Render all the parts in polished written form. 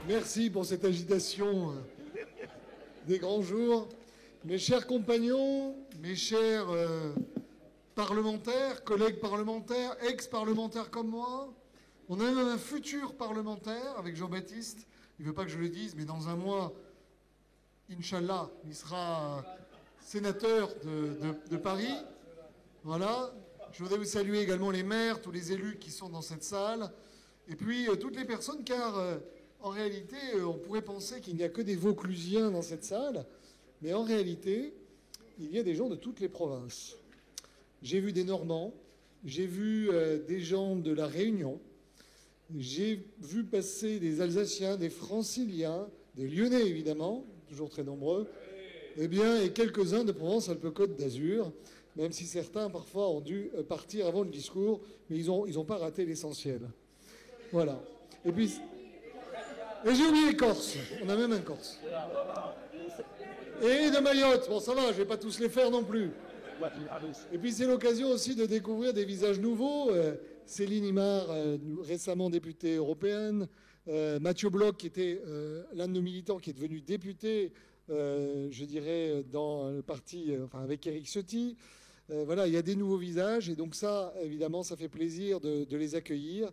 Merci pour cette agitation des grands jours. Mes chers compagnons, mes chers parlementaires, collègues parlementaires, ex-parlementaires comme moi, on a même un futur parlementaire avec Jean-Baptiste. Il ne veut pas que je le dise, mais dans un mois, Inch'Allah, il sera sénateur de Paris. Voilà. Je voudrais vous saluer également les maires, tous les élus qui sont dans cette salle, et puis toutes les personnes, car en réalité, on pourrait penser qu'il n'y a que des Vauclusiens dans cette salle, mais en réalité, il y a des gens de toutes les provinces. J'ai vu des Normands, j'ai vu des gens de la Réunion, j'ai vu passer des Alsaciens, des Franciliens, des Lyonnais évidemment, toujours très nombreux, et quelques-uns de Provence-Alpes-Côte d'Azur, même si certains parfois ont dû partir avant le discours, mais ils ont pas raté l'essentiel. Voilà. Et puis, j'ai oublié les Corses. On a même un Corse. Et de Mayotte. Bon, ça va, je vais pas tous les faire non plus. Et puis c'est l'occasion aussi de découvrir des visages nouveaux. Céline Imard, récemment députée européenne. Mathieu Bloch, qui était l'un de nos militants, qui est devenu député, je dirais, dans le parti, avec Éric Ciotti. Voilà, il y a des nouveaux visages. Et donc ça, évidemment, ça fait plaisir de les accueillir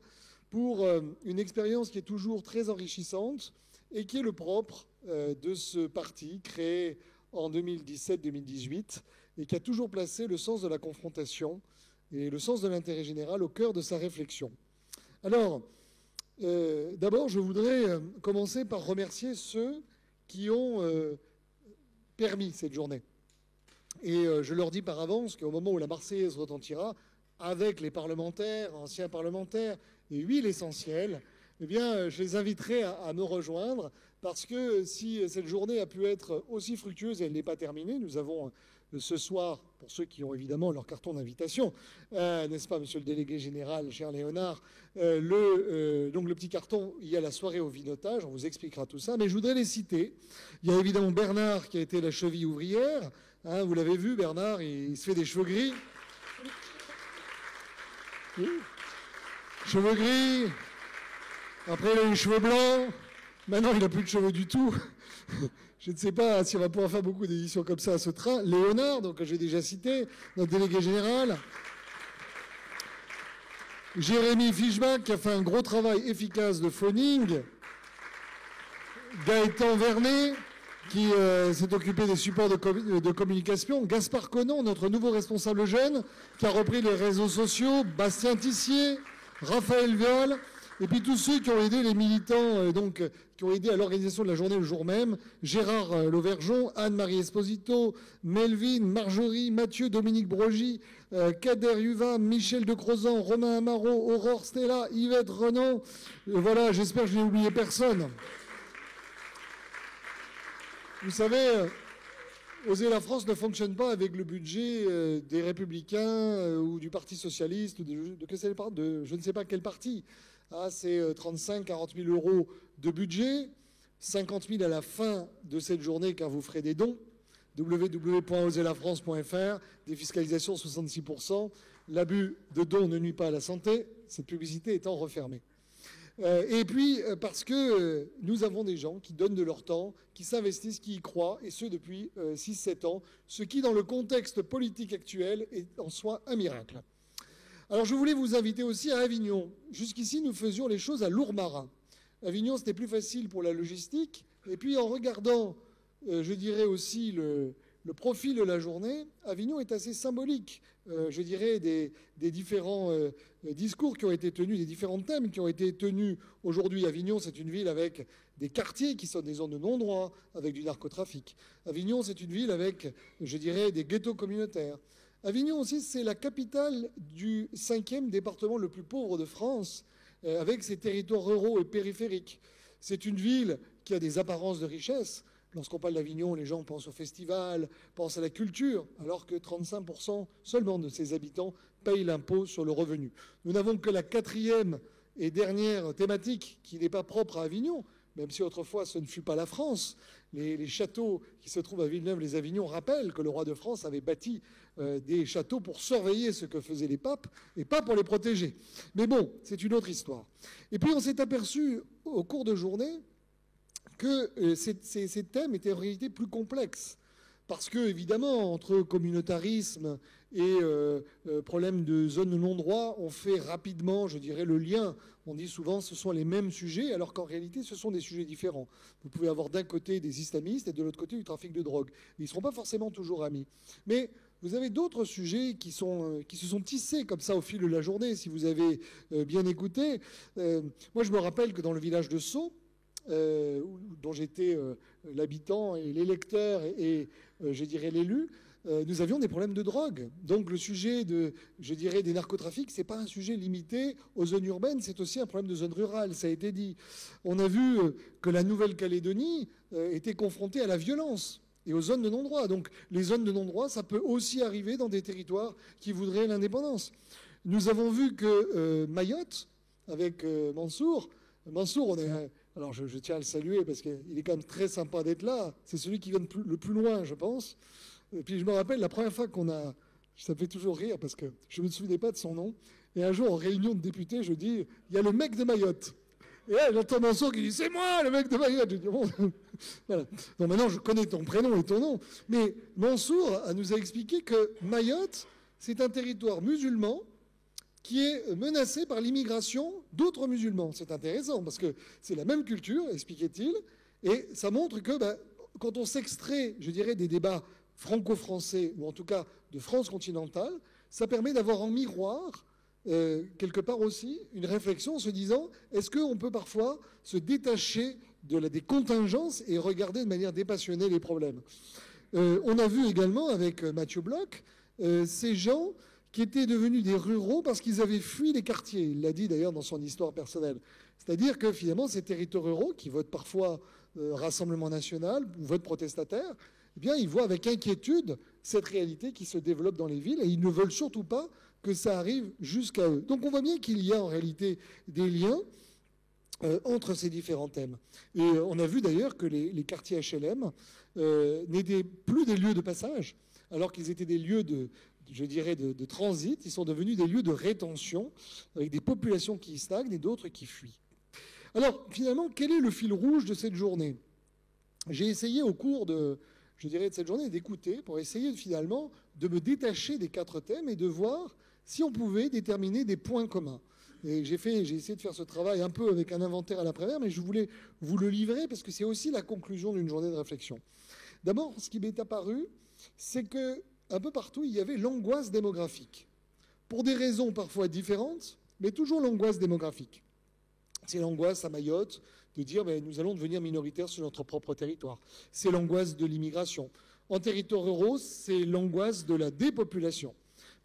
pour une expérience qui est toujours très enrichissante et qui est le propre de ce parti créé en 2017-2018 et qui a toujours placé le sens de la confrontation et le sens de l'intérêt général au cœur de sa réflexion. Alors, d'abord, je voudrais commencer par remercier ceux qui ont permis cette journée. Et je leur dis par avance qu'au moment où la Marseillaise retentira, avec les parlementaires, anciens parlementaires et huile essentielle, je les inviterai à me rejoindre parce que si cette journée a pu être aussi fructueuse, elle n'est pas terminée. Nous avons ce soir, pour ceux qui ont évidemment leur carton d'invitation, n'est-ce pas, monsieur le délégué général, cher Léonard, donc le petit carton, il y a la soirée au vinotage, on vous expliquera tout ça, mais je voudrais les citer. Il y a évidemment Bernard qui a été la cheville ouvrière, vous l'avez vu, Bernard, il se fait des cheveux gris. Cheveux gris, après il a les cheveux blancs, maintenant il n'a plus de cheveux du tout. Je ne sais pas si on va pouvoir faire beaucoup d'éditions comme ça à ce train. Léonard, donc que j'ai déjà cité, notre délégué général. Jérémy Fischbach qui a fait un gros travail efficace de phoning. Gaëtan Vernet qui s'est occupé des supports de communication. Gaspard Conon, notre nouveau responsable jeune, qui a repris les réseaux sociaux. Bastien Tissier, Raphaël Viol, et puis tous ceux qui ont aidé les militants, qui ont aidé à l'organisation de la journée le jour même. Gérard Lauvergeon, Anne-Marie Esposito, Melvin, Marjorie, Mathieu, Dominique Brogy, Kader Yuva, Michel de Crozan, Romain Amaro, Aurore Stella, Yvette Renan. Voilà, j'espère que je n'ai oublié personne. Vous savez, Oser la France ne fonctionne pas avec le budget des Républicains ou du Parti Socialiste, de je ne sais pas quel parti. C'est 35-40 000 euros de budget, 50 000 à la fin de cette journée car vous ferez des dons. www.oserlafrance.fr, défiscalisation 66%. L'abus de dons ne nuit pas à la santé, cette publicité étant refermée. Et puis, parce que nous avons des gens qui donnent de leur temps, qui s'investissent, qui y croient, et ce depuis 6-7 ans, ce qui, dans le contexte politique actuel, est en soi un miracle. Alors, je voulais vous inviter aussi à Avignon. Jusqu'ici, nous faisions les choses à Lourmarin. Avignon, c'était plus facile pour la logistique. Et puis, en regardant, je dirais aussi, le profil de la journée, Avignon est assez symbolique, je dirais, des différents discours qui ont été tenus, des différents thèmes qui ont été tenus. Aujourd'hui, Avignon, c'est une ville avec des quartiers qui sont des zones de non-droit, avec du narcotrafic. Avignon, c'est une ville avec, je dirais, des ghettos communautaires. Avignon aussi, c'est la capitale du 5e département le plus pauvre de France, avec ses territoires ruraux et périphériques. C'est une ville qui a des apparences de richesse. Lorsqu'on parle d'Avignon, les gens pensent au festival, pensent à la culture, alors que 35% seulement de ses habitants payent l'impôt sur le revenu. Nous n'avons que la 4e et dernière thématique qui n'est pas propre à Avignon, même si autrefois ce ne fut pas la France. Les châteaux qui se trouvent à Villeneuve-les-Avignon rappellent que le roi de France avait bâti des châteaux pour surveiller ce que faisaient les papes et pas pour les protéger. Mais bon, c'est une autre histoire. Et puis on s'est aperçu au cours de journée que ces thèmes étaient en réalité plus complexes. Parce que, évidemment, entre communautarisme et problème de zone de non-droit, on fait rapidement, je dirais, le lien. On dit souvent que ce sont les mêmes sujets, alors qu'en réalité, ce sont des sujets différents. Vous pouvez avoir d'un côté des islamistes et de l'autre côté du trafic de drogue. Ils ne seront pas forcément toujours amis. Mais vous avez d'autres sujets qui se sont tissés comme ça au fil de la journée, si vous avez bien écouté. Moi, je me rappelle que dans le village de Sceaux, dont j'étais l'habitant et l'électeur et je dirais l'élu, nous avions des problèmes de drogue. Donc le sujet des narcotrafics, c'est pas un sujet limité aux zones urbaines, c'est aussi un problème de zone rurale, ça a été dit. On a vu que la Nouvelle-Calédonie était confrontée à la violence et aux zones de non-droit. Donc les zones de non-droit, ça peut aussi arriver dans des territoires qui voudraient l'indépendance. Nous avons vu que Mayotte, avec Mansour, alors je tiens à le saluer parce qu'il est quand même très sympa d'être là. C'est celui qui vient le plus loin, je pense. Et puis je me rappelle la première fois ça me fait toujours rire parce que je ne me souvenais pas de son nom. Et un jour, en réunion de députés, je dis, il y a le mec de Mayotte. Et là, j'entends Mansour qui dit, c'est moi, le mec de Mayotte. Je dis, bon, voilà. Donc maintenant, je connais ton prénom et ton nom. Mais Mansour nous a expliqué que Mayotte, c'est un territoire musulman qui est menacé par l'immigration d'autres musulmans. C'est intéressant parce que c'est la même culture, expliquait-il, et ça montre que quand on s'extrait, je dirais, des débats franco-français, ou en tout cas de France continentale, ça permet d'avoir en miroir, quelque part aussi, une réflexion en se disant, est-ce qu'on peut parfois se détacher des contingences et regarder de manière dépassionnée les problèmes. On a vu également avec Mathieu Bloch, ces gens qui étaient devenus des ruraux parce qu'ils avaient fui les quartiers. Il l'a dit d'ailleurs dans son histoire personnelle. C'est-à-dire que finalement, ces territoires ruraux, qui votent parfois Rassemblement national ou votent protestataire, eh bien, ils voient avec inquiétude cette réalité qui se développe dans les villes et ils ne veulent surtout pas que ça arrive jusqu'à eux. Donc on voit bien qu'il y a en réalité des liens entre ces différents thèmes. Et on a vu d'ailleurs que les quartiers HLM n'étaient plus des lieux de passage, alors qu'ils étaient des lieux de transit. Ils sont devenus des lieux de rétention, avec des populations qui stagnent et d'autres qui fuient. Alors, finalement, quel est le fil rouge de cette journée ? J'ai essayé au cours de cette journée d'écouter pour essayer finalement de me détacher des 4 thèmes et de voir si on pouvait déterminer des points communs. Et j'ai essayé de faire ce travail un peu avec un inventaire à l'après-midi, mais je voulais vous le livrer parce que c'est aussi la conclusion d'une journée de réflexion. D'abord, ce qui m'est apparu, c'est que un peu partout, il y avait l'angoisse démographique. Pour des raisons parfois différentes, mais toujours l'angoisse démographique. C'est l'angoisse à Mayotte de dire nous allons devenir minoritaires sur notre propre territoire. C'est l'angoisse de l'immigration. En territoires ruraux, c'est l'angoisse de la dépopulation.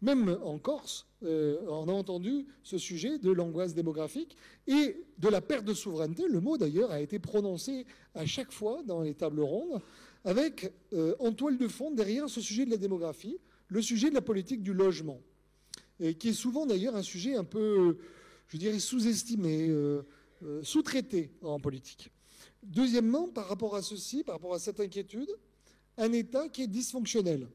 Même en Corse, on a entendu ce sujet de l'angoisse démographique et de la perte de souveraineté. Le mot d'ailleurs a été prononcé à chaque fois dans les tables rondes, avec en toile de fond derrière ce sujet de la démographie, le sujet de la politique du logement, qui est souvent d'ailleurs un sujet un peu, je dirais, sous-estimé, sous-traité en politique. Deuxièmement, par rapport à ceci, par rapport à cette inquiétude, un État qui est dysfonctionnel.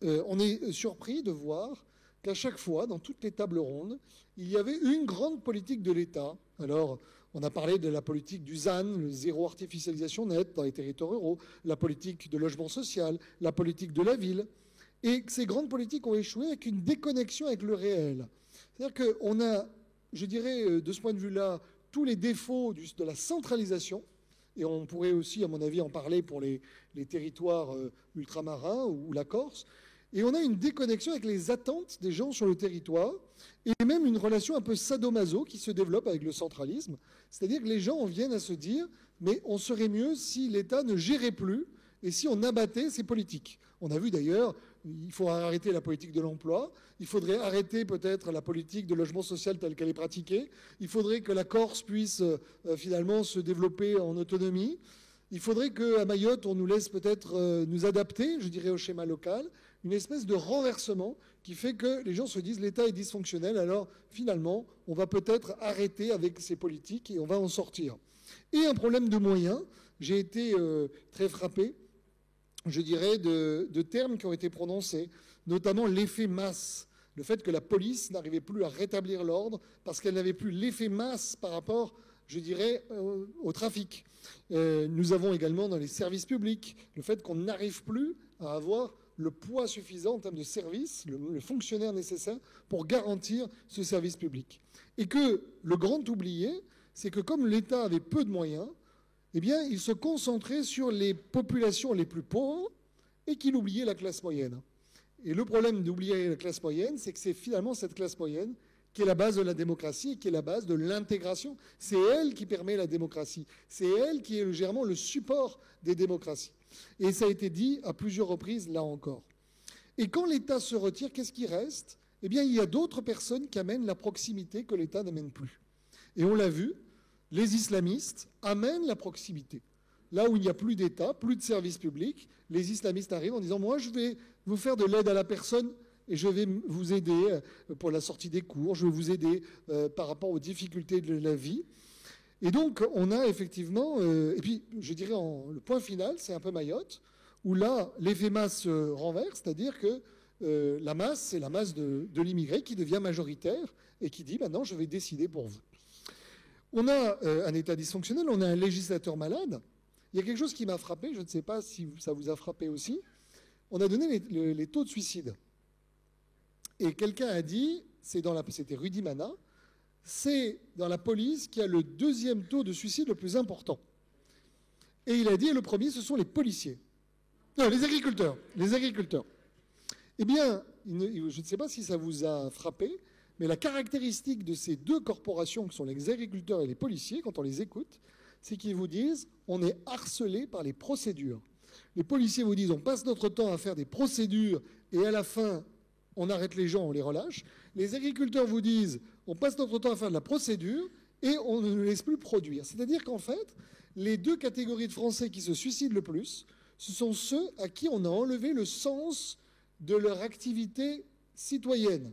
On est surpris de voir qu'à chaque fois, dans toutes les tables rondes, il y avait une grande politique de l'État. Alors, on a parlé de la politique du ZAN, le zéro artificialisation nette dans les territoires ruraux, la politique de logement social, la politique de la ville. Et ces grandes politiques ont échoué avec une déconnexion avec le réel. C'est-à-dire qu'on a, je dirais, de ce point de vue-là, tous les défauts de la centralisation. Et on pourrait aussi, à mon avis, en parler pour les territoires ultramarins ou la Corse. Et on a une déconnexion avec les attentes des gens sur le territoire et même une relation un peu sadomaso qui se développe avec le centralisme. C'est-à-dire que les gens en viennent à se dire « mais on serait mieux si l'État ne gérait plus et si on abattait ces politiques ». On a vu d'ailleurs, il faut arrêter la politique de l'emploi, il faudrait arrêter peut-être la politique de logement social telle qu'elle est pratiquée, il faudrait que la Corse puisse finalement se développer en autonomie, il faudrait qu'à Mayotte, on nous laisse peut-être nous adapter, je dirais, au schéma local, une espèce de renversement qui fait que les gens se disent l'État est dysfonctionnel, alors finalement, on va peut-être arrêter avec ces politiques et on va en sortir. Et un problème de moyens, j'ai été très frappé, je dirais, de termes qui ont été prononcés, notamment l'effet masse, le fait que la police n'arrivait plus à rétablir l'ordre parce qu'elle n'avait plus l'effet masse par rapport, je dirais, au trafic. Nous avons également dans les services publics le fait qu'on n'arrive plus à avoir le poids suffisant en termes de services, le fonctionnaire nécessaire pour garantir ce service public. Et que le grand oublié, c'est que comme l'État avait peu de moyens, eh bien, il se concentrait sur les populations les plus pauvres et qu'il oubliait la classe moyenne. Et le problème d'oublier la classe moyenne, c'est que c'est finalement cette classe moyenne qui est la base de la démocratie et qui est la base de l'intégration. C'est elle qui permet la démocratie. C'est elle qui est généralement le support des démocraties. Et ça a été dit à plusieurs reprises, là encore. Et quand l'État se retire, qu'est-ce qui reste? Eh bien, il y a d'autres personnes qui amènent la proximité que l'État n'amène plus. Et on l'a vu, les islamistes amènent la proximité. Là où il n'y a plus d'État, plus de services publics, les islamistes arrivent en disant « Moi, je vais vous faire de l'aide à la personne et je vais vous aider pour la sortie des cours, je vais vous aider par rapport aux difficultés de la vie. » Et donc, on a effectivement... et puis, je dirais, le point final, c'est un peu Mayotte, où là, l'effet masse se renverse, c'est-à-dire que la masse, c'est la masse de l'immigré qui devient majoritaire et qui dit « Maintenant, je vais décider pour vous. » On a un État dysfonctionnel, on a un législateur malade. Il y a quelque chose qui m'a frappé, je ne sais pas si ça vous a frappé aussi. On a donné les taux de suicide. Et quelqu'un a dit, c'était Rudy Mana, c'est dans la police qu'il y a le deuxième taux de suicide le plus important. Et il a dit, le premier, ce sont les policiers. Non, les agriculteurs. Les agriculteurs. Eh bien, je ne sais pas si ça vous a frappé, mais la caractéristique de ces deux corporations, qui sont les agriculteurs et les policiers, quand on les écoute, c'est qu'ils vous disent on est harcelé par les procédures. Les policiers vous disent on passe notre temps à faire des procédures et à la fin, on arrête les gens, on les relâche. Les agriculteurs vous disent on passe notre temps à faire de la procédure et on ne nous laisse plus produire. C'est-à-dire qu'en fait, les deux catégories de Français qui se suicident le plus, ce sont ceux à qui on a enlevé le sens de leur activité citoyenne.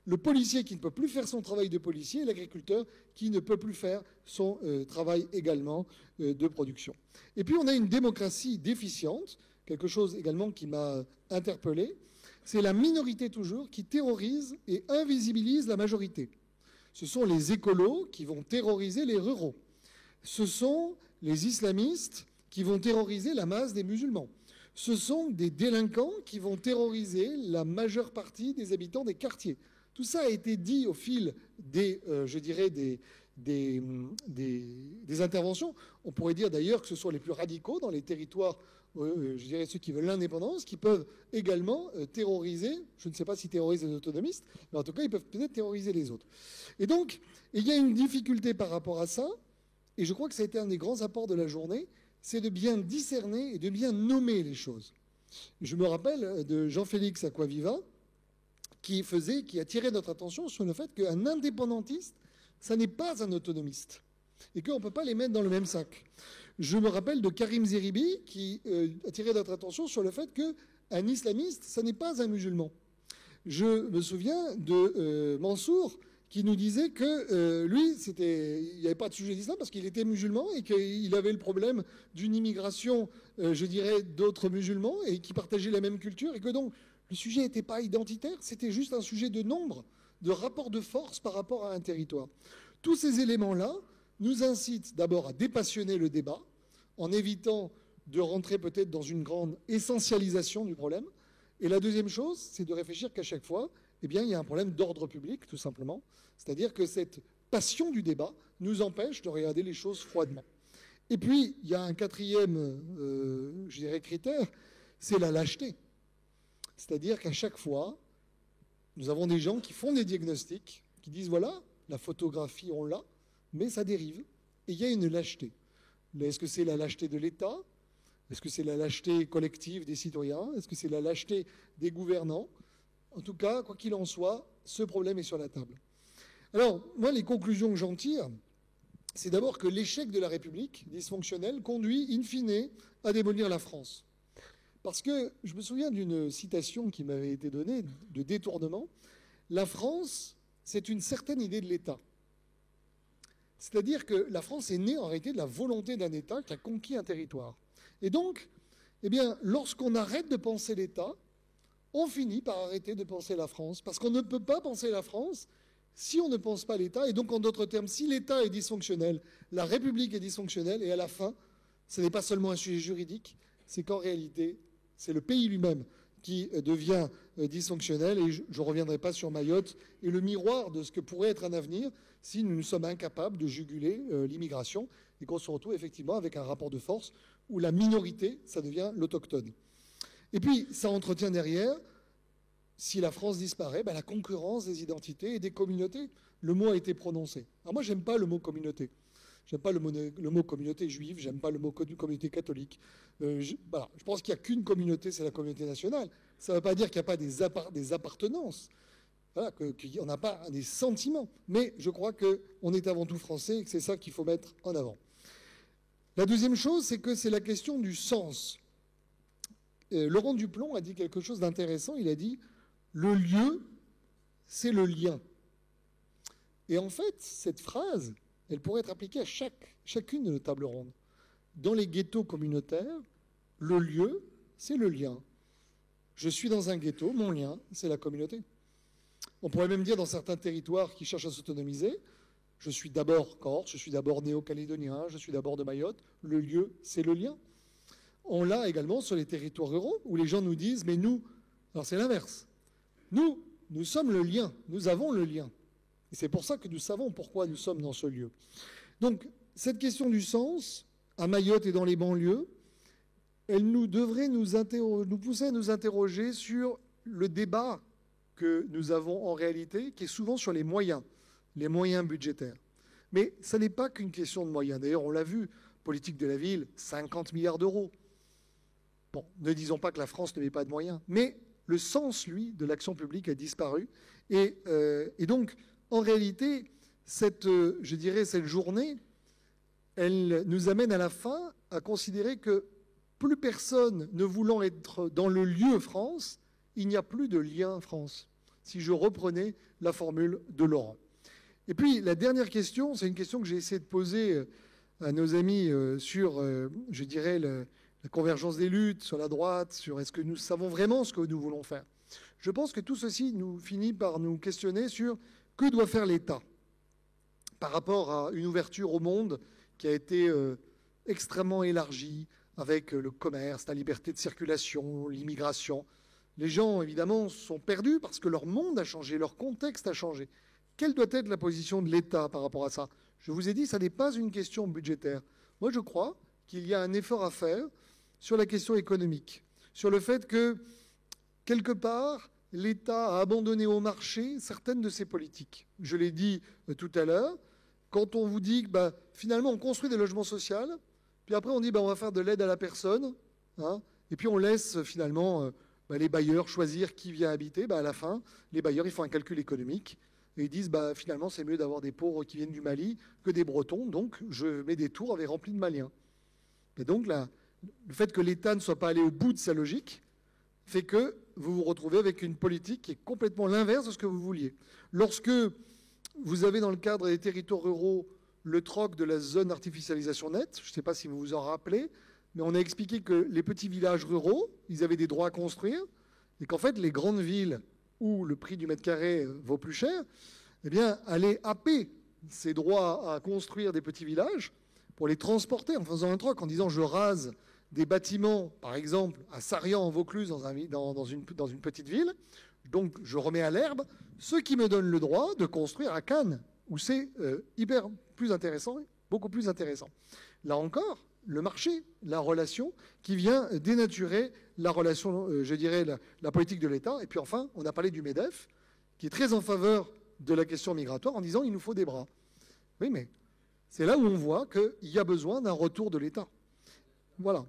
Le policier qui ne peut plus faire son travail de policier et l'agriculteur qui ne peut plus faire son travail également de production. Et puis on a une démocratie déficiente, quelque chose également qui m'a interpellé, c'est la minorité toujours qui terrorise et invisibilise la majorité. Ce sont les écolos qui vont terroriser les ruraux. Ce sont les islamistes qui vont terroriser la masse des musulmans. Ce sont des délinquants qui vont terroriser la majeure partie des habitants des quartiers. Tout ça a été dit au fil des interventions. On pourrait dire d'ailleurs que ce sont les plus radicaux dans les territoires, je dirais ceux qui veulent l'indépendance, qui peuvent également terroriser, je ne sais pas si terroriser les autonomistes, mais en tout cas ils peuvent peut-être terroriser les autres. Et donc, il y a une difficulté par rapport à ça, et je crois que ça a été un des grands apports de la journée, c'est de bien discerner et de bien nommer les choses. Je me rappelle de Jean-Félix Acquaviva, qui attirait notre attention sur le fait qu'un indépendantiste, ça n'est pas un autonomiste, et qu'on ne peut pas les mettre dans le même sac. Je me rappelle de Karim Zeribi, qui attirait notre attention sur le fait qu'un islamiste, ça n'est pas un musulman. Je me souviens de Mansour, qui nous disait que lui, il n'y avait pas de sujet d'islam parce qu'il était musulman et qu'il avait le problème d'une immigration, je dirais, d'autres musulmans et qui partageaient la même culture et que donc le sujet n'était pas identitaire, c'était juste un sujet de nombre, de rapport de force par rapport à un territoire. Tous ces éléments-là nous incitent d'abord à dépassionner le débat en évitant de rentrer peut-être dans une grande essentialisation du problème. Et la deuxième chose, c'est de réfléchir qu'à chaque fois, eh bien, il y a un problème d'ordre public, tout simplement. C'est-à-dire que cette passion du débat nous empêche de regarder les choses froidement. Et puis, il y a un quatrième, je dirais, critère, c'est la lâcheté. C'est-à-dire qu'à chaque fois, nous avons des gens qui font des diagnostics, qui disent, voilà, la photographie, on l'a, mais ça dérive. Et il y a une lâcheté. Est-ce que c'est la lâcheté de l'État? Est-ce que c'est la lâcheté collective des citoyens? Est-ce que c'est la lâcheté des gouvernants? En tout cas, quoi qu'il en soit, ce problème est sur la table. Alors, moi, les conclusions que j'en tire, c'est d'abord que l'échec de la République dysfonctionnelle conduit, in fine, à démolir la France. Parce que je me souviens d'une citation qui m'avait été donnée, de détournement. La France, c'est une certaine idée de l'État. C'est-à-dire que la France est née en réalité de la volonté d'un État qui a conquis un territoire. Et donc, eh bien, lorsqu'on arrête de penser l'État, on finit par arrêter de penser la France. Parce qu'on ne peut pas penser la France Si on ne pense pas l'État, et donc en d'autres termes, si l'État est dysfonctionnel, la République est dysfonctionnelle, et à la fin, ce n'est pas seulement un sujet juridique, c'est qu'en réalité, c'est le pays lui-même qui devient dysfonctionnel, et je ne reviendrai pas sur Mayotte, et le miroir de ce que pourrait être un avenir si nous sommes incapables de juguler l'immigration, et qu'on se retrouve effectivement avec un rapport de force où la minorité, ça devient l'autochtone. Et puis, ça entretient derrière, si la France disparaît, la concurrence des identités et des communautés. Le mot a été prononcé. Alors moi, j'aime pas le mot communauté. J'aime pas le mot communauté juive, j'aime pas le mot communauté catholique. Je pense qu'il n'y a qu'une communauté, c'est la communauté nationale. Ça ne veut pas dire qu'il n'y a pas des appartenances, voilà, qu'il n'y a pas des sentiments. Mais je crois qu'on est avant tout français et que c'est ça qu'il faut mettre en avant. La deuxième chose, c'est que c'est la question du sens. Laurent Duplon a dit quelque chose d'intéressant. Il a dit « Le lieu, c'est le lien ». Et en fait, cette phrase, elle pourrait être appliquée à chacune de nos tables rondes. Dans les ghettos communautaires, le lieu, c'est le lien. Je suis dans un ghetto, mon lien, c'est la communauté. On pourrait même dire dans certains territoires qui cherchent à s'autonomiser, je suis d'abord corse, je suis d'abord néo-calédonien, je suis d'abord de Mayotte, le lieu, c'est le lien. On l'a également sur les territoires ruraux, où les gens nous disent, mais nous, alors c'est l'inverse. Nous sommes le lien, nous avons le lien. Et c'est pour ça que nous savons pourquoi nous sommes dans ce lieu. Donc, cette question du sens, à Mayotte et dans les banlieues, elle devrait nous pousser à nous interroger sur le débat que nous avons en réalité, qui est souvent sur les moyens budgétaires. Mais ça n'est pas qu'une question de moyens. D'ailleurs, on l'a vu, politique de la ville, 50 milliards d'euros. Bon, ne disons pas que la France ne met pas de moyens, mais le sens, lui, de l'action publique a disparu. Et donc, en réalité, cette journée, elle nous amène à la fin à considérer que plus personne ne voulant être dans le lieu France, il n'y a plus de lien France, si je reprenais la formule de Laurent. Et puis, la dernière question, c'est une question que j'ai essayé de poser à nos amis sur, la convergence des luttes, sur la droite, sur est-ce que nous savons vraiment ce que nous voulons faire. Je pense que tout ceci nous finit par nous questionner sur que doit faire l'État par rapport à une ouverture au monde qui a été extrêmement élargie avec le commerce, la liberté de circulation, l'immigration. Les gens, évidemment, sont perdus parce que leur monde a changé, leur contexte a changé. Quelle doit être la position de l'État par rapport à ça? Je vous ai dit, ça n'est pas une question budgétaire. Moi, je crois qu'il y a un effort à faire sur la question économique, sur le fait que, quelque part, l'État a abandonné au marché certaines de ses politiques. Je l'ai dit tout à l'heure, quand on vous dit que finalement on construit des logements sociaux, puis après on dit on va faire de l'aide à la personne, et puis on laisse finalement les bailleurs choisir qui vient habiter, à la fin, les bailleurs ils font un calcul économique, et ils disent finalement c'est mieux d'avoir des pauvres qui viennent du Mali que des Bretons, donc je mets des tours avec remplis de Maliens. Et donc le fait que l'État ne soit pas allé au bout de sa logique fait que vous vous retrouvez avec une politique qui est complètement l'inverse de ce que vous vouliez. Lorsque vous avez dans le cadre des territoires ruraux le troc de la zone d'artificialisation nette, je ne sais pas si vous vous en rappelez, mais on a expliqué que les petits villages ruraux, ils avaient des droits à construire, et qu'en fait les grandes villes où le prix du mètre carré vaut plus cher, allaient happer ces droits à construire des petits villages pour les transporter en faisant un troc, en disant je rase des bâtiments, par exemple, à Sarian en Vaucluse, dans une petite ville, donc je remets à l'herbe, ce qui me donne le droit de construire à Cannes, où c'est plus intéressant, beaucoup plus intéressant. Là encore, le marché, la relation, qui vient dénaturer la relation, la politique de l'État. Et puis enfin, on a parlé du MEDEF, qui est très en faveur de la question migratoire, en disant il nous faut des bras. Oui, mais c'est là où on voit qu'il y a besoin d'un retour de l'État. Voilà.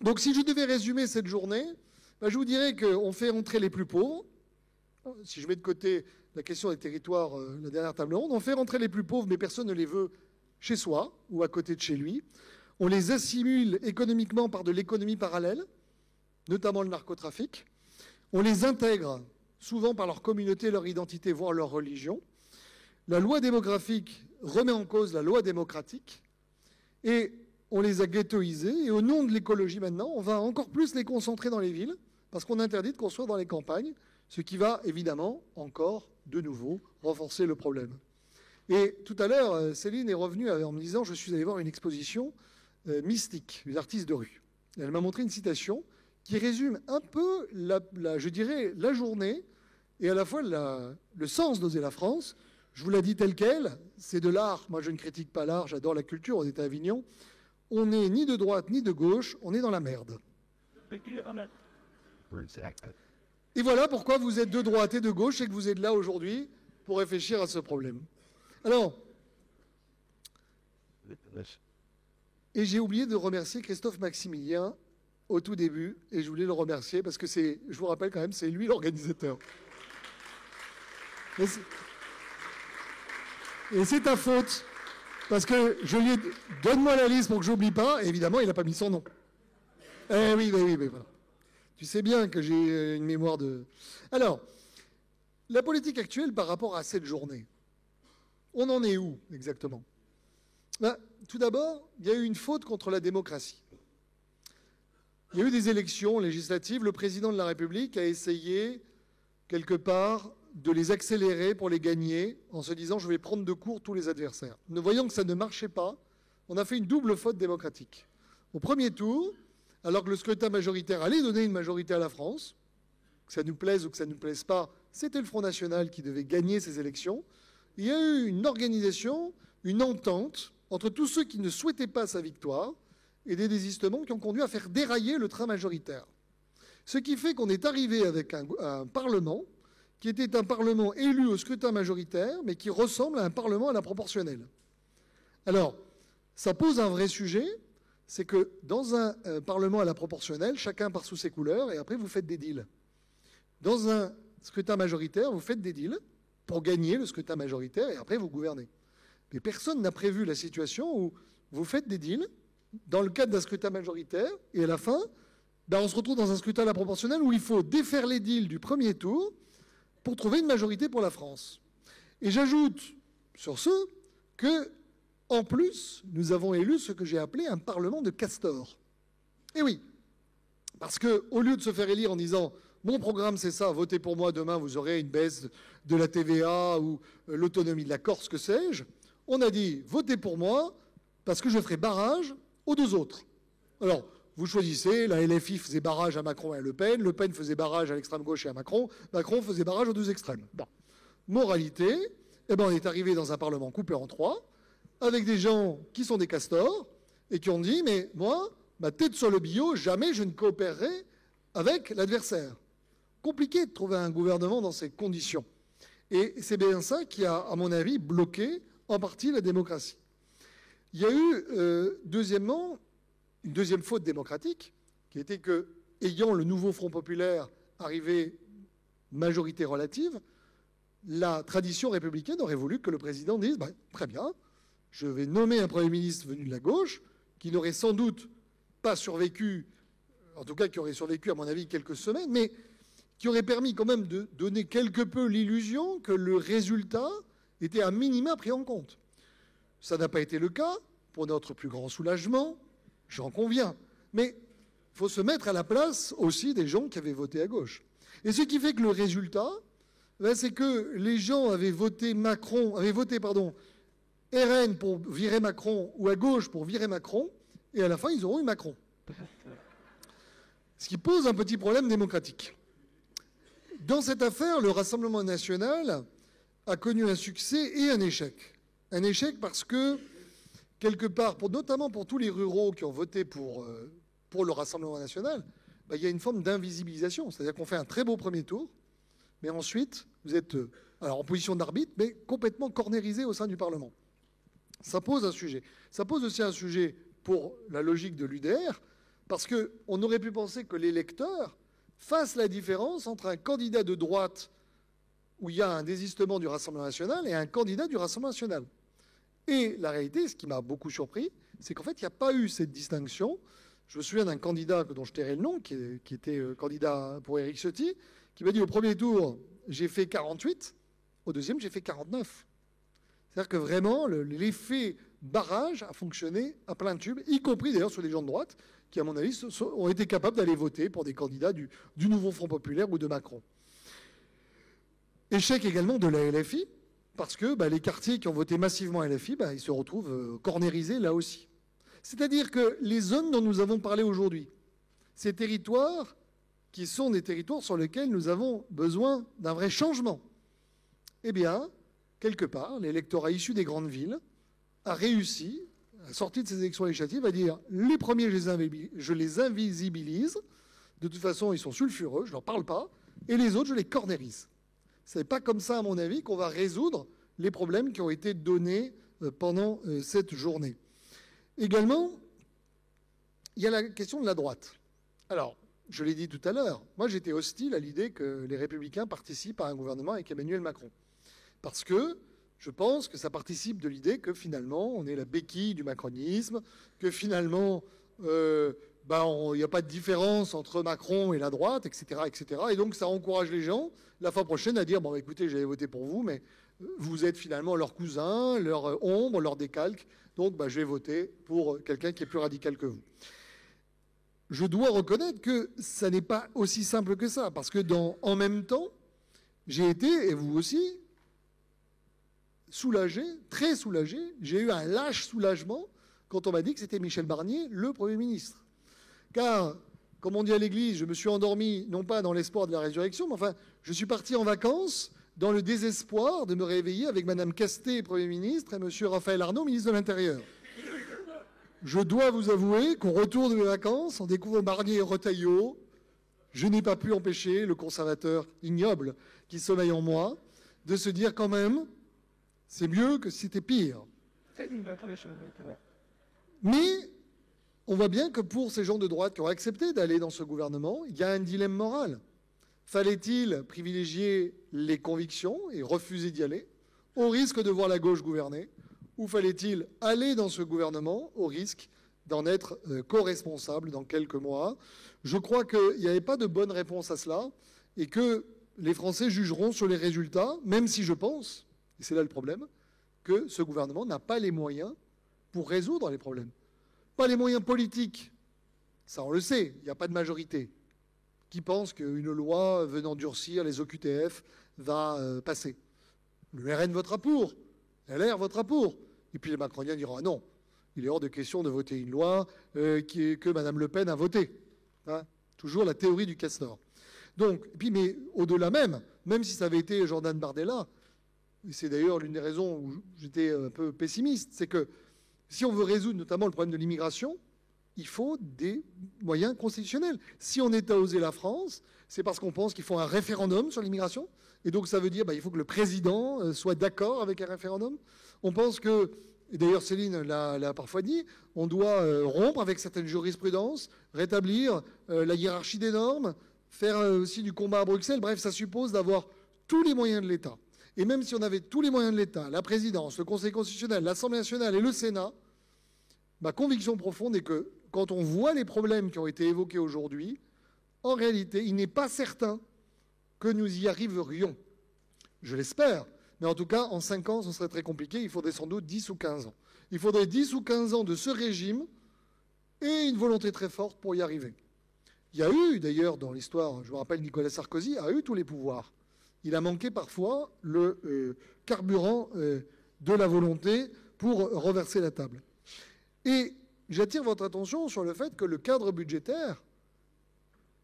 Donc si je devais résumer cette journée, je vous dirais qu'on fait rentrer les plus pauvres. Si je mets de côté la question des territoires, la dernière table ronde, on fait rentrer les plus pauvres, mais personne ne les veut chez soi ou à côté de chez lui. On les assimile économiquement par de l'économie parallèle, notamment le narcotrafic. On les intègre souvent par leur communauté, leur identité, voire leur religion. La loi démographique remet en cause la loi démocratique et on les a ghettoisés. Et au nom de l'écologie maintenant, on va encore plus les concentrer dans les villes parce qu'on interdit de construire dans les campagnes, ce qui va évidemment encore de nouveau, renforcer le problème. Et tout à l'heure, Céline est revenue en me disant « Je suis allé voir une exposition mystique, des artistes de rue ». Elle m'a montré une citation qui résume un peu, je dirais, la journée et à la fois le sens d'Oser la France. Je vous l'ai dit tel quel, c'est de l'art. Moi, je ne critique pas l'art, j'adore la culture, on est à Avignon. On n'est ni de droite ni de gauche, on est dans la merde. Et voilà pourquoi vous êtes de droite et de gauche et que vous êtes là aujourd'hui pour réfléchir à ce problème. Alors, et j'ai oublié de remercier Christophe Maximilien au tout début, et je voulais le remercier parce que je vous rappelle quand même, c'est lui l'organisateur. Et c'est ta faute, parce que je lui ai dit, donne-moi la liste pour que je n'oublie pas, et évidemment, il n'a pas mis son nom. Eh oui, voilà. Tu sais bien que j'ai une mémoire de... Alors, la politique actuelle par rapport à cette journée, on en est où exactement? Tout d'abord, il y a eu une faute contre la démocratie. Il y a eu des élections législatives. Le président de la République a essayé, quelque part, de les accélérer pour les gagner en se disant « je vais prendre de court tous les adversaires ». Nous voyons que ça ne marchait pas. On a fait une double faute démocratique. Au premier tour, alors que le scrutin majoritaire allait donner une majorité à la France, que ça nous plaise ou que ça ne nous plaise pas, c'était le Front National qui devait gagner ces élections. Il y a eu une organisation, une entente entre tous ceux qui ne souhaitaient pas sa victoire et des désistements qui ont conduit à faire dérailler le train majoritaire. Ce qui fait qu'on est arrivé avec un Parlement qui était un Parlement élu au scrutin majoritaire, mais qui ressemble à un Parlement à la proportionnelle. Alors, ça pose un vrai sujet, c'est que dans un Parlement à la proportionnelle, chacun part sous ses couleurs, et après vous faites des deals. Dans un scrutin majoritaire, vous faites des deals pour gagner le scrutin majoritaire, et après vous gouvernez. Mais personne n'a prévu la situation où vous faites des deals dans le cadre d'un scrutin majoritaire, et à la fin, on se retrouve dans un scrutin à la proportionnelle où il faut défaire les deals du premier tour pour trouver une majorité pour la France. Et j'ajoute sur ce que, en plus, nous avons élu ce que j'ai appelé un Parlement de castors. Et oui, parce qu'au lieu de se faire élire en disant « mon programme c'est ça, votez pour moi, demain vous aurez une baisse de la TVA ou l'autonomie de la Corse, que sais-je », on a dit « votez pour moi parce que je ferai barrage aux deux autres ». Alors, vous choisissez, la LFI faisait barrage à Macron et à Le Pen faisait barrage à l'extrême gauche et à Macron faisait barrage aux deux extrêmes. Bon. Moralité, on est arrivé dans un Parlement coupé en trois, avec des gens qui sont des castors, et qui ont dit, mais moi, ma tête sur le bio, jamais je ne coopérerai avec l'adversaire. Compliqué de trouver un gouvernement dans ces conditions. Et c'est bien ça qui a, à mon avis, bloqué en partie la démocratie. Il y a eu, deuxièmement, une deuxième faute démocratique, qui était que, ayant le nouveau Front populaire arrivé majorité relative, la tradition républicaine aurait voulu que le président dise très bien, je vais nommer un Premier ministre venu de la gauche, qui n'aurait sans doute pas survécu, en tout cas qui aurait survécu à mon avis quelques semaines, mais qui aurait permis quand même de donner quelque peu l'illusion que le résultat était à minima pris en compte. Ça n'a pas été le cas, pour notre plus grand soulagement, j'en conviens. Mais il faut se mettre à la place aussi des gens qui avaient voté à gauche. Et ce qui fait que le résultat, c'est que les gens avaient voté RN pour virer Macron ou à gauche pour virer Macron, et à la fin, ils auront eu Macron. Ce qui pose un petit problème démocratique. Dans cette affaire, le Rassemblement national a connu un succès et un échec. Un échec parce que, quelque part, notamment pour tous les ruraux qui ont voté pour le Rassemblement national, il y a une forme d'invisibilisation. C'est-à-dire qu'on fait un très beau premier tour, mais ensuite, vous êtes en position d'arbitre, mais complètement cornérisé au sein du Parlement. Ça pose un sujet. Ça pose aussi un sujet pour la logique de l'UDR, parce qu'on aurait pu penser que l'électeur fasse la différence entre un candidat de droite où il y a un désistement du Rassemblement national et un candidat du Rassemblement national. Et la réalité, ce qui m'a beaucoup surpris, c'est qu'en fait, il n'y a pas eu cette distinction. Je me souviens d'un candidat dont je tairai le nom, qui était candidat pour Éric Ciotti, qui m'a dit au premier tour, j'ai fait 48, au deuxième, j'ai fait 49. C'est-à-dire que vraiment, l'effet barrage a fonctionné à plein tube, y compris d'ailleurs sur des gens de droite, qui, à mon avis, ont été capables d'aller voter pour des candidats du nouveau Front populaire ou de Macron. Échec également de la LFI, parce que les quartiers qui ont voté massivement LFI, ils se retrouvent cornérisés là aussi. C'est-à-dire que les zones dont nous avons parlé aujourd'hui, ces territoires qui sont des territoires sur lesquels nous avons besoin d'un vrai changement, eh bien, quelque part, l'électorat issu des grandes villes a réussi, à la sortie de ces élections législatives, à dire les premiers, je les invisibilise, de toute façon, ils sont sulfureux, je ne leur parle pas, et les autres, je les cornérise. Ce n'est pas comme ça, à mon avis, qu'on va résoudre les problèmes qui ont été donnés pendant cette journée. Également, il y a la question de la droite. Alors, je l'ai dit tout à l'heure, moi j'étais hostile à l'idée que les Républicains participent à un gouvernement avec Emmanuel Macron. Parce que je pense que ça participe de l'idée que finalement on est la béquille du macronisme, que finalement il n'y a pas de différence entre Macron et la droite, etc., etc. Et donc ça encourage les gens la fois prochaine à dire, bon écoutez, j'avais voté pour vous, mais vous êtes finalement leur cousin, leur ombre, leur décalque, donc je vais voter pour quelqu'un qui est plus radical que vous. Je dois reconnaître que ça n'est pas aussi simple que ça, parce que en même temps, j'ai été, et vous aussi, soulagé, très soulagé. J'ai eu un lâche soulagement quand on m'a dit que c'était Michel Barnier, le Premier ministre. Car, comme on dit à l'église, je me suis endormi, non pas dans l'espoir de la résurrection, mais enfin, je suis parti en vacances dans le désespoir de me réveiller avec Mme Castet, Premier ministre, et M. Raphaël Arnaud, ministre de l'Intérieur. Je dois vous avouer qu'au retour de mes vacances, en découvrant Barnier et Retailleau, je n'ai pas pu empêcher le conservateur ignoble qui sommeille en moi de se dire quand même, c'est mieux que si c'était pire. Mais on voit bien que pour ces gens de droite qui ont accepté d'aller dans ce gouvernement, il y a un dilemme moral. Fallait-il privilégier les convictions et refuser d'y aller, au risque de voir la gauche gouverner, ou fallait-il aller dans ce gouvernement au risque d'en être co-responsable dans quelques mois? Je crois qu'il n'y avait pas de bonne réponse à cela et que les Français jugeront sur les résultats, même si je pense, et c'est là le problème, que ce gouvernement n'a pas les moyens pour résoudre les problèmes. Pas les moyens politiques. Ça, on le sait, il n'y a pas de majorité qui pense qu'une loi venant durcir les OQTF va passer. Le RN votera pour, LR votera pour. Et puis les Macroniens diront ah non, il est hors de question de voter une loi que Mme Le Pen a votée. Hein, toujours la théorie du castor. Donc, et puis, mais au-delà même si ça avait été Jordan Bardella, et c'est d'ailleurs l'une des raisons où j'étais un peu pessimiste, c'est que si on veut résoudre notamment le problème de l'immigration, il faut des moyens constitutionnels. Si on est à oser la France, c'est parce qu'on pense qu'il faut un référendum sur l'immigration. Et donc ça veut dire qu'il faut que le président soit d'accord avec un référendum. On pense que, et d'ailleurs Céline l'a parfois dit, on doit rompre avec certaines jurisprudences, rétablir la hiérarchie des normes, faire aussi du combat à Bruxelles. Bref, ça suppose d'avoir tous les moyens de l'État. Et même si on avait tous les moyens de l'État, la présidence, le Conseil constitutionnel, l'Assemblée nationale et le Sénat, ma conviction profonde est que quand on voit les problèmes qui ont été évoqués aujourd'hui, en réalité, il n'est pas certain que nous y arriverions. Je l'espère, mais en tout cas, en 5 ans, ce serait très compliqué. Il faudrait sans doute 10 ou 15 ans. Il faudrait 10 ou 15 ans de ce régime et une volonté très forte pour y arriver. Il y a eu, d'ailleurs, dans l'histoire, je me rappelle, Nicolas Sarkozy a eu tous les pouvoirs. Il a manqué parfois le carburant de la volonté pour reverser la table. Et j'attire votre attention sur le fait que le cadre budgétaire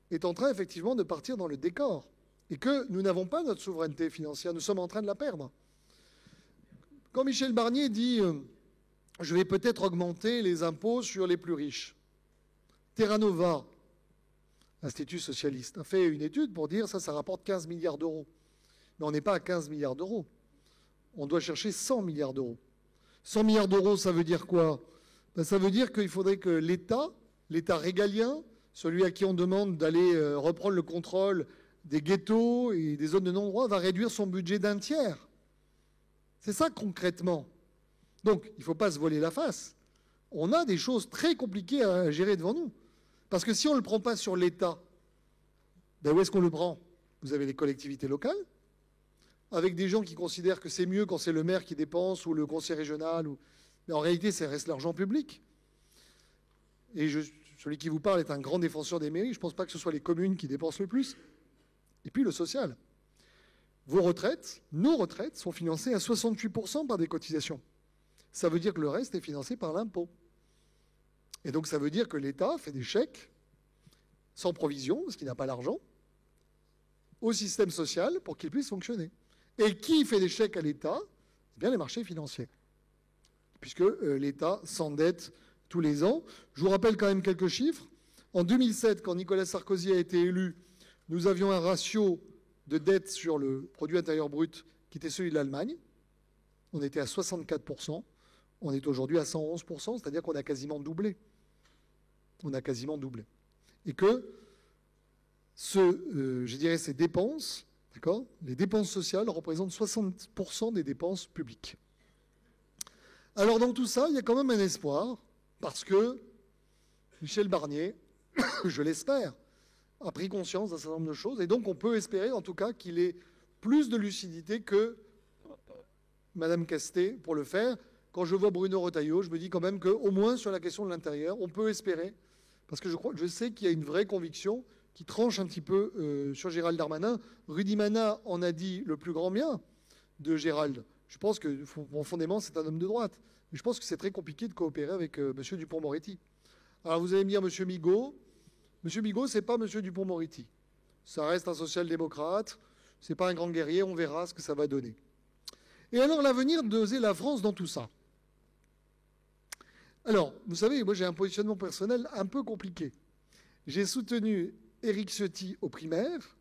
est en train effectivement de partir dans le décor et que nous n'avons pas notre souveraineté financière, nous sommes en train de la perdre. Quand Michel Barnier dit « je vais peut-être augmenter les impôts sur les plus riches », Terra Nova, Institut socialiste, a fait une étude pour dire ça rapporte 15 milliards d'euros. Mais on n'est pas à 15 milliards d'euros. On doit chercher 100 milliards d'euros. 100 milliards d'euros, ça veut dire quoi? Ça veut dire qu'il faudrait que l'État régalien, celui à qui on demande d'aller reprendre le contrôle des ghettos et des zones de non-droit, va réduire son budget d'un tiers. C'est ça concrètement. Donc, il ne faut pas se voiler la face. On a des choses très compliquées à gérer devant nous. Parce que si on ne le prend pas sur l'État, où est-ce qu'on le prend? Vous avez les collectivités locales, avec des gens qui considèrent que c'est mieux quand c'est le maire qui dépense ou le conseil régional. Mais en réalité, ça reste l'argent public. Et celui qui vous parle est un grand défenseur des mairies. Je ne pense pas que ce soit les communes qui dépensent le plus. Et puis le social. vos retraites, nos retraites, sont financées à 68% par des cotisations. Ça veut dire que le reste est financé par l'impôt. Et donc ça veut dire que l'État fait des chèques sans provision, parce qu'il n'a pas l'argent, au système social pour qu'il puisse fonctionner. Et qui fait des chèques à l'État? Eh bien les marchés financiers. Puisque l'État s'endette tous les ans. Je vous rappelle quand même quelques chiffres. En 2007, quand Nicolas Sarkozy a été élu, nous avions un ratio de dette sur le produit intérieur brut qui était celui de l'Allemagne. On était à 64%. On est aujourd'hui à 111%, c'est-à-dire qu'on a quasiment doublé. On a quasiment doublé. Et que je dirais ces dépenses, d'accord, les dépenses sociales représentent 60% des dépenses publiques. Alors dans tout ça, il y a quand même un espoir, parce que Michel Barnier, je l'espère, a pris conscience d'un certain nombre de choses, et donc on peut espérer en tout cas qu'il ait plus de lucidité que Madame Castet pour le faire. Quand je vois Bruno Retailleau, je me dis quand même qu'au moins sur la question de l'intérieur, on peut espérer, parce que je sais qu'il y a une vraie conviction qui tranche un petit peu sur Gérald Darmanin. Rudy Mana en a dit le plus grand bien de Gérald. Je pense que profondément, c'est un homme de droite. Mais je pense que c'est très compliqué de coopérer avec M. Dupond-Moretti. Alors vous allez me dire, M. Migaud. M. Migaud, ce n'est pas M. Dupond-Moretti. Ça reste un social-démocrate. Ce n'est pas un grand guerrier. On verra ce que ça va donner. Et alors, l'avenir d'oser la France dans tout ça. Alors, vous savez, moi j'ai un positionnement personnel un peu compliqué. J'ai soutenu Éric Ciotti aux primaires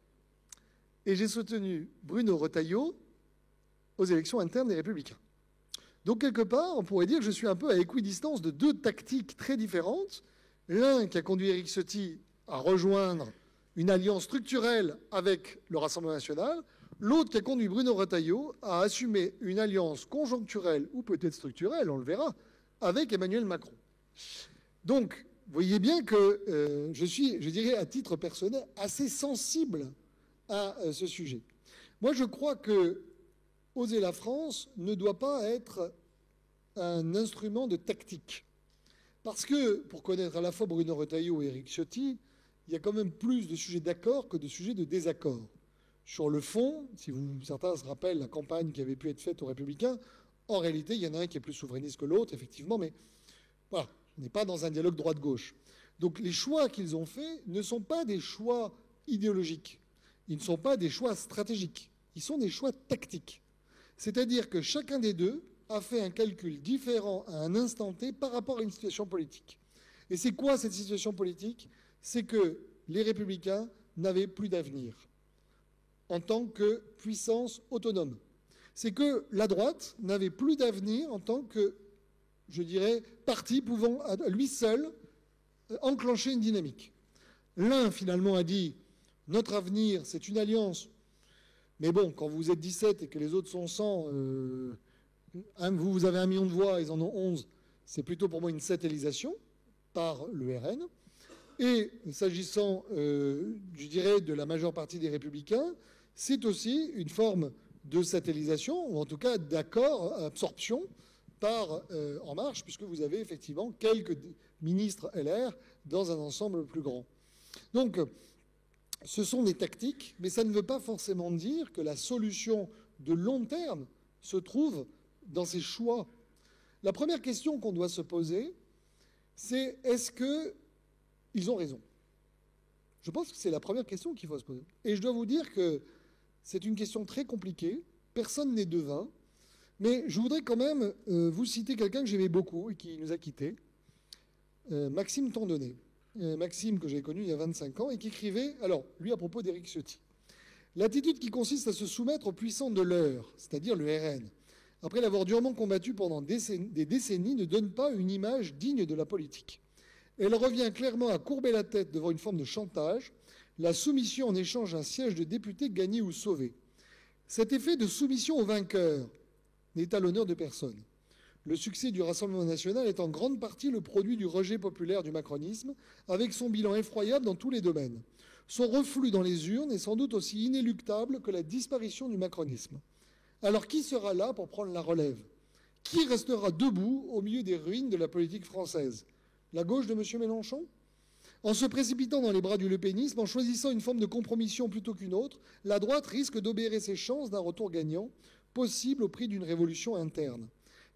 et j'ai soutenu Bruno Retailleau aux élections internes des Républicains. Donc, quelque part, on pourrait dire que je suis un peu à équidistance de deux tactiques très différentes. L'un qui a conduit Éric Ciotti à rejoindre une alliance structurelle avec le Rassemblement national, l'autre qui a conduit Bruno Retailleau à assumer une alliance conjoncturelle ou peut-être structurelle, on le verra, avec Emmanuel Macron. Donc, vous voyez bien que je suis, je dirais, à titre personnel, assez sensible à ce sujet. Moi, je crois que Oser la France ne doit pas être un instrument de tactique. Parce que, pour connaître à la fois Bruno Retailleau et Éric Ciotti, il y a quand même plus de sujets d'accord que de sujets de désaccord. Sur le fond, si certains se rappellent la campagne qui avait pu être faite aux Républicains, en réalité, il y en a un qui est plus souverainiste que l'autre, effectivement, mais voilà, on n'est pas dans un dialogue droite-gauche. Donc les choix qu'ils ont faits ne sont pas des choix idéologiques, ils ne sont pas des choix stratégiques, ils sont des choix tactiques. C'est-à-dire que chacun des deux a fait un calcul différent à un instant T par rapport à une situation politique. Et c'est quoi cette situation politique? C'est que les Républicains n'avaient plus d'avenir en tant que puissance autonome. C'est que la droite n'avait plus d'avenir en tant que, je dirais, parti pouvant à lui seul enclencher une dynamique. L'un, finalement, a dit « Notre avenir, c'est une alliance ». Mais bon, quand vous êtes 17 et que les autres sont 100, vous avez 1 million de voix, ils en ont 11, c'est plutôt pour moi une satellisation par le RN. Et s'agissant, je dirais, de la majeure partie des Républicains, c'est aussi une forme de satellisation, ou en tout cas d'accord, absorption par En Marche, puisque vous avez effectivement quelques ministres LR dans un ensemble plus grand. Donc, ce sont des tactiques, mais ça ne veut pas forcément dire que la solution de long terme se trouve dans ces choix. La première question qu'on doit se poser, c'est est-ce qu'ils ont raison? Je pense que c'est la première question qu'il faut se poser. Et je dois vous dire que c'est une question très compliquée, personne n'est devin, mais je voudrais quand même vous citer quelqu'un que j'aimais beaucoup et qui nous a quittés, Maxime Tandonnet. Maxime, que j'ai connu il y a 25 ans, et qui écrivait, alors, lui à propos d'Éric Ciotti, « L'attitude qui consiste à se soumettre aux puissants de l'heure, c'est-à-dire le RN, après l'avoir durement combattu pendant des décennies, ne donne pas une image digne de la politique. Elle revient clairement à courber la tête devant une forme de chantage, la soumission en échange d'un siège de député gagné ou sauvé. Cet effet de soumission au vainqueur n'est à l'honneur de personne. Le succès du Rassemblement national est en grande partie le produit du rejet populaire du macronisme, avec son bilan effroyable dans tous les domaines. Son reflux dans les urnes est sans doute aussi inéluctable que la disparition du macronisme. Alors qui sera là pour prendre la relève? Qui restera debout au milieu des ruines de la politique française? La gauche de M. Mélenchon? En se précipitant dans les bras du lepénisme, en choisissant une forme de compromission plutôt qu'une autre, la droite risque d'obérer ses chances d'un retour gagnant, possible au prix d'une révolution interne.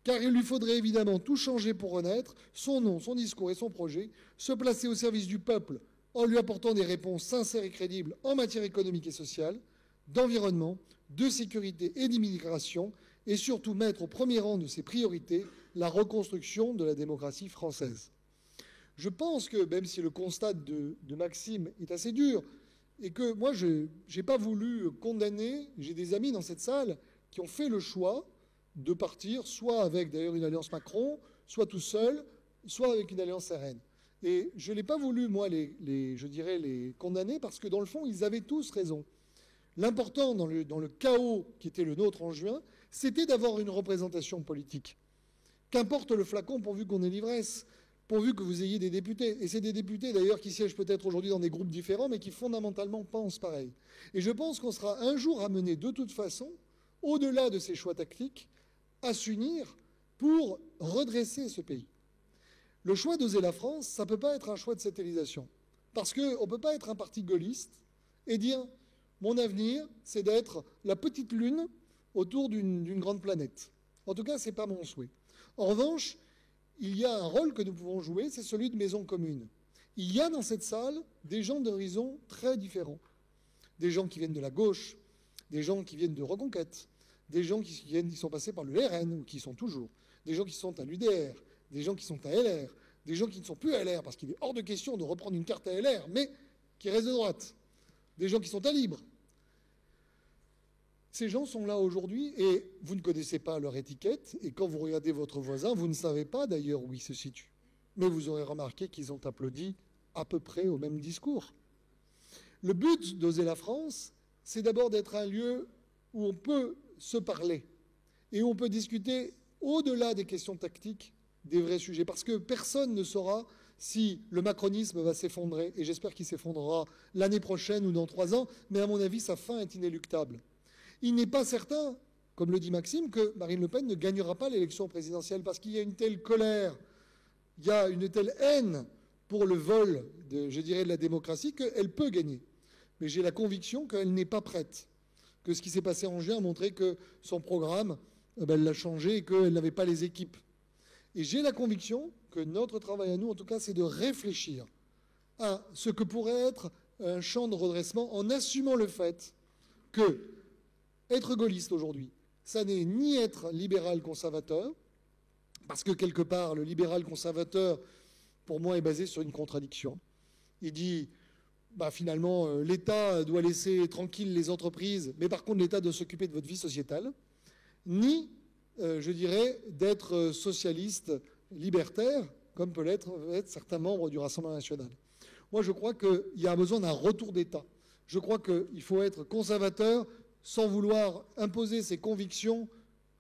Car il lui faudrait évidemment tout changer pour renaître, son nom, son discours et son projet, se placer au service du peuple en lui apportant des réponses sincères et crédibles en matière économique et sociale, d'environnement, de sécurité et d'immigration, et surtout mettre au premier rang de ses priorités la reconstruction de la démocratie française. Je pense que, même si le constat de Maxime est assez dur, et que moi, je n'ai pas voulu condamner, j'ai des amis dans cette salle qui ont fait le choix de partir, soit avec d'ailleurs une alliance Macron, soit tout seul, soit avec une alliance RN. Et je n'ai pas voulu, moi, les condamner, parce que dans le fond, ils avaient tous raison. L'important dans le chaos qui était le nôtre en juin, c'était d'avoir une représentation politique. Qu'importe le flacon pourvu qu'on ait l'ivresse, pourvu que vous ayez des députés. Et c'est des députés d'ailleurs qui siègent peut-être aujourd'hui dans des groupes différents, mais qui fondamentalement pensent pareil. Et je pense qu'on sera un jour amené de toute façon, au-delà de ces choix tactiques, à s'unir pour redresser ce pays. Le choix d'oser la France, ça ne peut pas être un choix de satellisation. Parce qu'on ne peut pas être un parti gaulliste et dire « mon avenir, c'est d'être la petite lune autour d'une grande planète ». En tout cas, ce n'est pas mon souhait. En revanche, il y a un rôle que nous pouvons jouer, c'est celui de maison commune. Il y a dans cette salle des gens d'horizons très différents. Des gens qui viennent de la gauche, des gens qui viennent de Reconquête, des gens qui sont passés par le RN, ou qui sont toujours, des gens qui sont à l'UDR, des gens qui sont à LR, des gens qui ne sont plus à LR, parce qu'il est hors de question de reprendre une carte à LR, mais qui restent de droite, des gens qui sont à Libre. Ces gens sont là aujourd'hui et vous ne connaissez pas leur étiquette, et quand vous regardez votre voisin, vous ne savez pas d'ailleurs où il se situe. Mais vous aurez remarqué qu'ils ont applaudi à peu près au même discours. Le but d'Oser la France, c'est d'abord d'être un lieu où on peut se parler et où on peut discuter au-delà des questions tactiques des vrais sujets. Parce que personne ne saura si le macronisme va s'effondrer, et j'espère qu'il s'effondrera l'année prochaine ou dans 3 ans, mais à mon avis, sa fin est inéluctable. Il n'est pas certain, comme le dit Maxime, que Marine Le Pen ne gagnera pas l'élection présidentielle parce qu'il y a une telle colère, il y a une telle haine pour le vol, de la démocratie, qu'elle peut gagner. Mais j'ai la conviction qu'elle n'est pas prête, que ce qui s'est passé en juin a montré que son programme, elle l'a changé et qu'elle n'avait pas les équipes. Et j'ai la conviction que notre travail à nous, en tout cas, c'est de réfléchir à ce que pourrait être un champ de redressement en assumant le fait que être gaulliste aujourd'hui, ça n'est ni être libéral-conservateur, parce que quelque part, le libéral-conservateur, pour moi, est basé sur une contradiction. Il dit, finalement, l'État doit laisser tranquilles les entreprises, mais par contre, l'État doit s'occuper de votre vie sociétale, ni, d'être socialiste libertaire, comme peut l'être certains membres du Rassemblement national. Moi, je crois qu'il y a besoin d'un retour d'État. Je crois qu'il faut être conservateur sans vouloir imposer ses convictions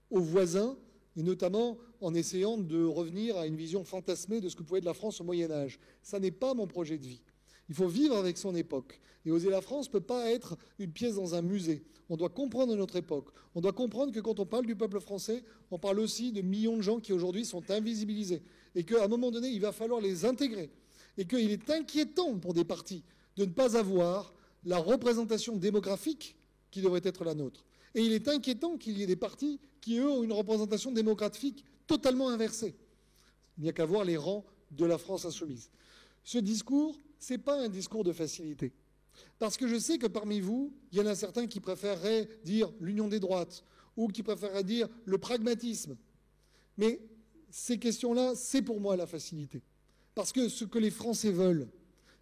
aux voisins, et notamment en essayant de revenir à une vision fantasmée de ce que pouvait être la France au Moyen-Âge. Ça n'est pas mon projet de vie. Il faut vivre avec son époque. Et Oser la France ne peut pas être une pièce dans un musée. On doit comprendre notre époque. On doit comprendre que quand on parle du peuple français, on parle aussi de millions de gens qui aujourd'hui sont invisibilisés. Et qu'à un moment donné, il va falloir les intégrer. Et qu'il est inquiétant pour des partis de ne pas avoir la représentation démographique qui devrait être la nôtre. Et il est inquiétant qu'il y ait des partis qui, eux, ont une représentation démographique totalement inversée. Il n'y a qu'à voir les rangs de la France insoumise. Ce discours, ce n'est pas un discours de facilité. Parce que je sais que parmi vous, il y en a certains qui préféreraient dire l'union des droites ou qui préféreraient dire le pragmatisme. Mais ces questions-là, c'est pour moi la facilité. Parce que ce que les Français veulent,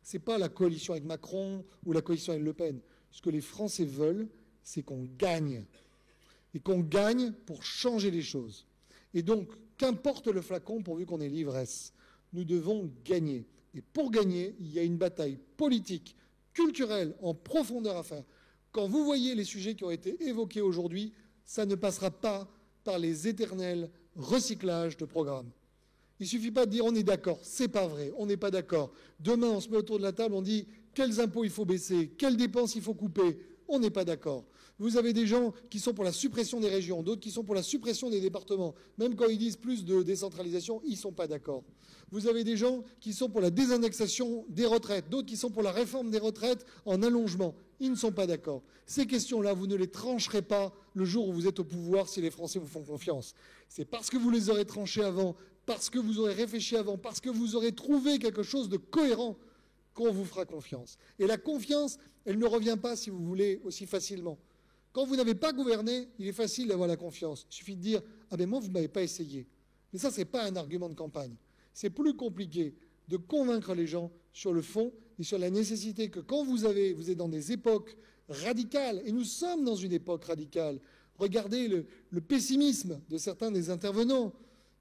ce n'est pas la coalition avec Macron ou la coalition avec Le Pen. Ce que les Français veulent, c'est qu'on gagne. Et qu'on gagne pour changer les choses. Et donc, qu'importe le flacon pourvu qu'on ait l'ivresse, nous devons gagner. Et pour gagner, il y a une bataille politique, culturelle, en profondeur à faire. Quand vous voyez les sujets qui ont été évoqués aujourd'hui, ça ne passera pas par les éternels recyclages de programmes. Il ne suffit pas de dire on est d'accord, c'est pas vrai, on n'est pas d'accord. Demain, on se met autour de la table, on dit quels impôts il faut baisser, quelles dépenses il faut couper, on n'est pas d'accord. Vous avez des gens qui sont pour la suppression des régions, d'autres qui sont pour la suppression des départements. Même quand ils disent plus de décentralisation, ils ne sont pas d'accord. Vous avez des gens qui sont pour la désindexation des retraites, d'autres qui sont pour la réforme des retraites en allongement. Ils ne sont pas d'accord. Ces questions-là, vous ne les trancherez pas le jour où vous êtes au pouvoir si les Français vous font confiance. C'est parce que vous les aurez tranchées avant, parce que vous aurez réfléchi avant, parce que vous aurez trouvé quelque chose de cohérent qu'on vous fera confiance. Et la confiance, elle ne revient pas, si vous voulez, aussi facilement. Quand vous n'avez pas gouverné, il est facile d'avoir la confiance. Il suffit de dire « Ah ben moi, vous ne m'avez pas essayé ». Mais ça, ce n'est pas un argument de campagne. C'est plus compliqué de convaincre les gens sur le fond et sur la nécessité que quand vous êtes dans des époques radicales, et nous sommes dans une époque radicale, regardez le pessimisme de certains des intervenants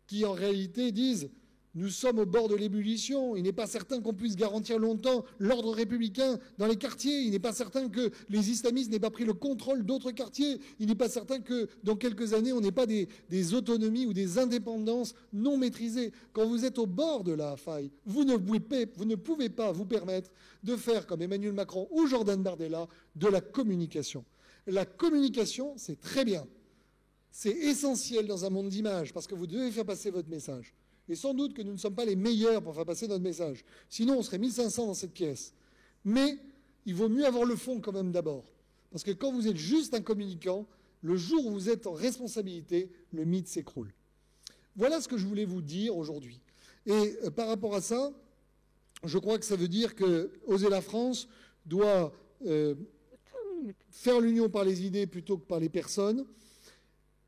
qui en réalité disent « Nous sommes au bord de l'ébullition, il n'est pas certain qu'on puisse garantir longtemps l'ordre républicain dans les quartiers, il n'est pas certain que les islamistes n'aient pas pris le contrôle d'autres quartiers, il n'est pas certain que dans quelques années on n'ait pas des autonomies ou des indépendances non maîtrisées. » Quand vous êtes au bord de la faille, vous ne pouvez pas vous permettre de faire comme Emmanuel Macron ou Jordan Bardella de la communication. La communication, c'est très bien. C'est essentiel dans un monde d'images parce que vous devez faire passer votre message. Et sans doute que nous ne sommes pas les meilleurs pour faire passer notre message. Sinon, on serait 1500 dans cette pièce. Mais il vaut mieux avoir le fond quand même d'abord. Parce que quand vous êtes juste un communicant, le jour où vous êtes en responsabilité, le mythe s'écroule. Voilà ce que je voulais vous dire aujourd'hui. Et par rapport à ça, je crois que ça veut dire que Oser la France doit faire l'union par les idées plutôt que par les personnes.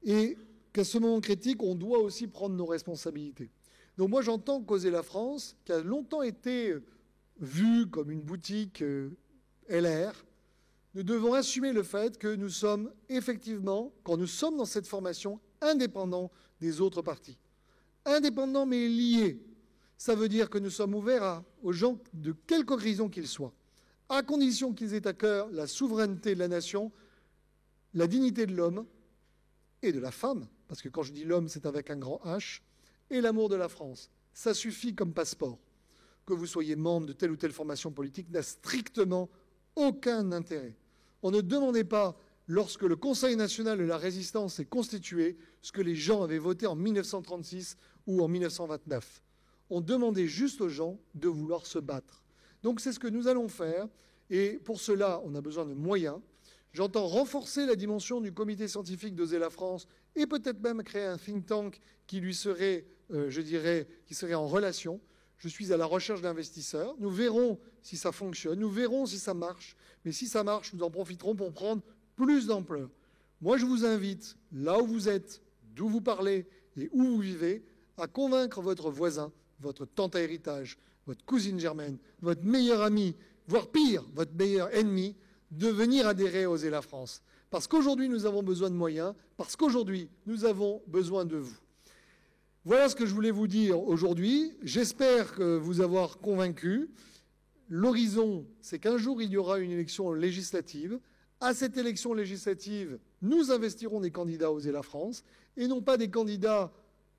Et qu'à ce moment critique, on doit aussi prendre nos responsabilités. Donc moi, j'entends qu'Oser la France, qui a longtemps été vue comme une boutique LR, nous devons assumer le fait que nous sommes effectivement, quand nous sommes dans cette formation, indépendants des autres partis. Indépendants mais liés. Ça veut dire que nous sommes ouverts aux gens de quelque horizon qu'ils soient, à condition qu'ils aient à cœur la souveraineté de la nation, la dignité de l'homme et de la femme, parce que quand je dis l'homme, c'est avec un grand H, et l'amour de la France. Ça suffit comme passeport. Que vous soyez membre de telle ou telle formation politique n'a strictement aucun intérêt. On ne demandait pas, lorsque le Conseil national de la résistance est constitué, ce que les gens avaient voté en 1936 ou en 1929. On demandait juste aux gens de vouloir se battre. Donc c'est ce que nous allons faire, et pour cela, on a besoin de moyens. J'entends renforcer la dimension du comité scientifique d'Oser la France et peut-être même créer un think tank qui lui serait, qui serait en relation. Je suis à la recherche d'investisseurs. Nous verrons si ça fonctionne, nous verrons si ça marche. Mais si ça marche, nous en profiterons pour prendre plus d'ampleur. Moi, je vous invite, là où vous êtes, d'où vous parlez et où vous vivez, à convaincre votre voisin, votre tante à héritage, votre cousine germaine, votre meilleur ami, voire pire, votre meilleur ennemi, de venir adhérer à Oser la France. Parce qu'aujourd'hui, nous avons besoin de moyens, parce qu'aujourd'hui, nous avons besoin de vous. Voilà ce que je voulais vous dire aujourd'hui. J'espère que vous avoir convaincu. L'horizon, c'est qu'un jour, il y aura une élection législative. À cette élection législative, nous investirons des candidats à Oser la France, et non pas des candidats,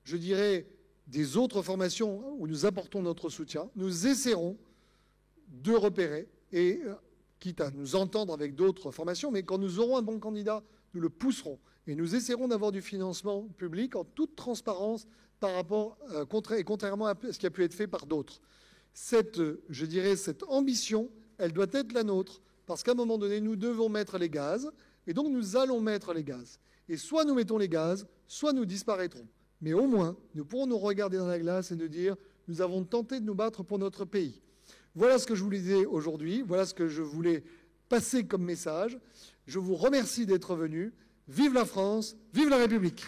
je dirais, des autres formations où nous apportons notre soutien. Nous essaierons de repérer et quitte à nous entendre avec d'autres formations, mais quand nous aurons un bon candidat, nous le pousserons. Et nous essaierons d'avoir du financement public en toute transparence par rapport, et contrairement à ce qui a pu être fait par d'autres. Cette ambition, elle doit être la nôtre, parce qu'à un moment donné, nous devons mettre les gaz, et donc nous allons mettre les gaz. Et soit nous mettons les gaz, soit nous disparaîtrons. Mais au moins, nous pourrons nous regarder dans la glace et nous dire « nous avons tenté de nous battre pour notre pays ». Voilà ce que je voulais dire aujourd'hui, voilà ce que je voulais passer comme message. Je vous remercie d'être venus. Vive la France, vive la République.